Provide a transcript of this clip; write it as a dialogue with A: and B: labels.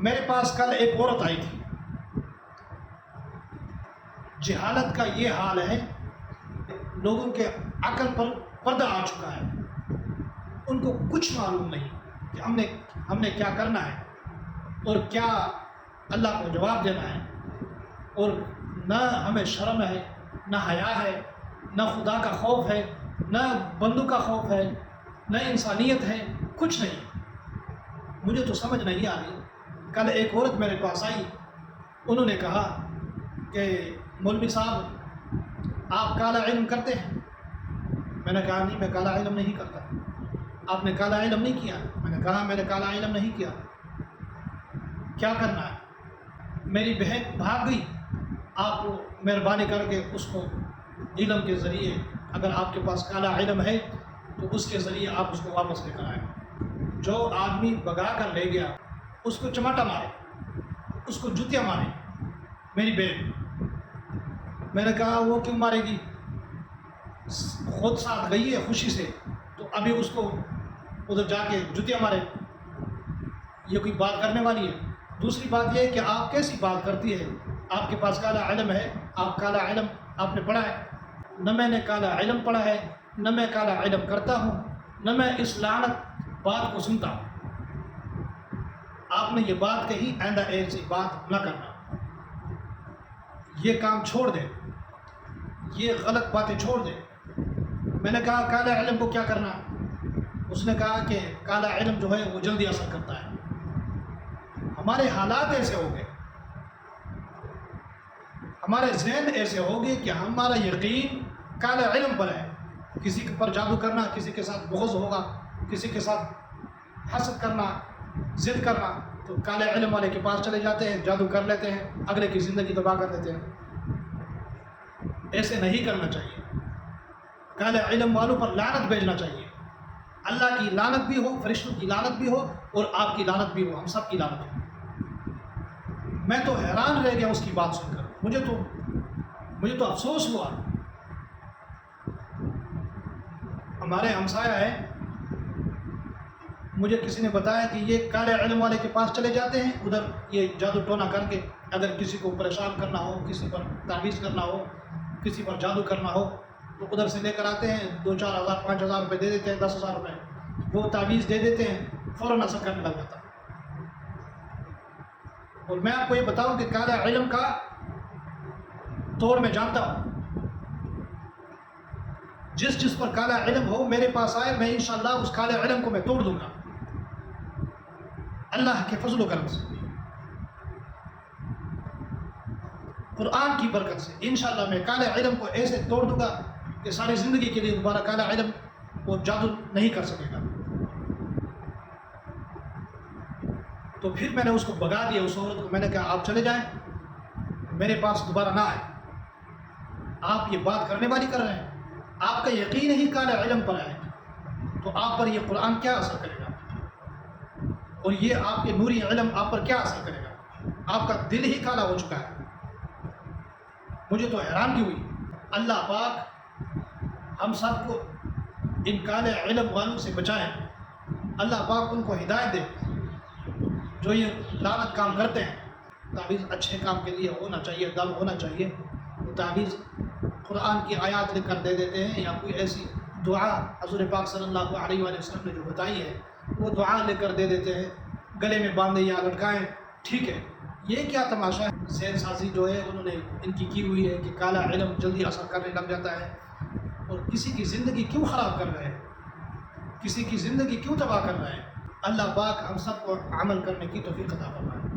A: میرے پاس کل ایک عورت آئی تھی. جہالت کا یہ حال ہے، لوگوں کے عقل پر پردہ آ چکا ہے، ان کو کچھ معلوم نہیں کہ ہم نے کیا کرنا ہے اور کیا اللہ کو جواب دینا ہے، اور نہ ہمیں شرم ہے، نہ حیا ہے، نہ خدا کا خوف ہے، نہ بندوں کا خوف ہے، نہ انسانیت ہے، کچھ نہیں. مجھے تو سمجھ نہیں آ رہی. کل ایک عورت میرے پاس آئی، انہوں نے کہا کہ مولوی صاحب آپ کالا علم کرتے ہیں؟ میں نے کہا نہیں، میں کالا علم نہیں کرتا. آپ نے کالا علم نہیں کیا؟ میں نے کہا میں نے کالا علم نہیں کیا. کیا کرنا ہے؟ میری بہن بھاگ گئی. آپ مہربانی کر کے اس کو علم کے ذریعے، اگر آپ کے پاس کالا علم ہے تو اس کے ذریعے آپ اس کو واپس لے کر آئیں. جو آدمی بگا کر لے گیا اس کو چماٹا مارے، اس کو جوتیاں مارے. میری بہن، میں نے کہا وہ کیوں مارے گی؟ خود ساتھ گئی ہے خوشی سے، تو ابھی اس کو ادھر جا کے جوتیاں مارے؟ یہ کوئی بات کرنے والی ہے؟ دوسری بات یہ ہے کہ آپ کیسی بات کرتی ہے؟ آپ کے پاس کالا علم ہے، آپ کالا علم آپ نے پڑھا ہے؟ نہ میں نے کالا علم پڑھا ہے، نہ میں کالا علم کرتا ہوں، نہ میں اس لعنت بات کو سنتا ہوں. آپ نے یہ بات کہی، آئندہ ایسی بات نہ کرنا. یہ کام چھوڑ دیں، یہ غلط باتیں چھوڑ دیں. میں نے کہا کالا علم کو کیا کرنا؟ اس نے کہا کہ کالا علم جو ہے وہ جلدی اثر کرتا ہے. ہمارے حالات ایسے ہو گئے، ہمارے ذہن ایسے ہو گئے کہ ہمارا یقین کالا علم پر ہے. کسی پر جادو کرنا، کسی کے ساتھ بغض ہوگا، کسی کے ساتھ حسد کرنا، ضد کرنا، تو کالے علم والے کے پاس چلے جاتے ہیں، جادو کر لیتے ہیں، اگلے کی زندگی تباہ کر دیتے ہیں. ایسے نہیں کرنا چاہیے. کالے علم والوں پر لعنت بھیجنا چاہیے. اللہ کی لعنت بھی ہو، فرشتوں کی لعنت بھی ہو، اور آپ کی لعنت بھی ہو، ہم سب کی لعنت ہو. میں تو حیران رہ گیا اس کی بات سن کر. مجھے تو افسوس ہوا. ہمارے ہمسایہ ہے، مجھے کسی نے بتایا کہ یہ کالے علم والے کے پاس چلے جاتے ہیں، ادھر یہ جادو ٹونا کر کے اگر کسی کو پریشان کرنا ہو، کسی پر تعویذ کرنا ہو، کسی پر جادو کرنا ہو، تو ادھر سے لے کر آتے ہیں، 2-4 ہزار 5 ہزار روپے دے دیتے ہیں، 10 ہزار روپے وہ تعویذ دے دیتے ہیں، فوراً اثر کرنے لگ جاتا. اور میں آپ کو یہ بتاؤں کہ کالے علم کا توڑ میں جانتا ہوں. جس پر کالا علم ہو میرے پاس آئے، میں انشاءاللہ اس کالے علم کو میں توڑ دوں گا اللہ کے فضل و کرم سے، قرآن کی برکت سے. انشاءاللہ میں کالے علم کو ایسے توڑ دوں گا کہ ساری زندگی کے لیے دوبارہ کالا علم وہ جادو نہیں کر سکے گا. تو پھر میں نے اس کو بگا دیا، اس عورت کو. میں نے کہا آپ چلے جائیں، میرے پاس دوبارہ نہ آئے. آپ یہ بات کرنے والی کر رہے ہیں، آپ کا یقین ہی کالے علم پر ہے، تو آپ پر یہ قرآن کیا اثر کرے گا، اور یہ آپ کے نوری علم آپ پر کیا اثر کرے گا؟ آپ کا دل ہی کالا ہو چکا ہے. مجھے تو حیرانگی ہوئی. اللہ پاک ہم سب کو ان کالے علم والوں سے بچائیں. اللہ پاک ان کو ہدایت دے جو یہ لعنت کام کرتے ہیں. تعویذ اچھے کام کے لیے ہونا چاہیے، دم ہونا چاہیے. تعویذ قرآن کی آیات لکھ کر دے دیتے ہیں، یا کوئی ایسی دعا حضور پاک صلی اللہ علیہ وآلہ وسلم نے جو بتائی ہے وہ دعا لکھ کر دے دیتے ہیں، گلے میں باندھیں یا لٹکائیں. ٹھیک ہے، یہ کیا تماشا ہے؟ ذہن سازی جو ہے انہوں نے ان کی ہوئی ہے کہ کالا علم جلدی اثر کرنے لگ جاتا ہے. اور کسی کی زندگی کیوں خراب کر رہے ہیں، کسی کی زندگی کیوں تباہ کر رہے ہیں؟ اللہ پاک ہم سب کو عمل کرنے کی توفیق عطا فرمائے.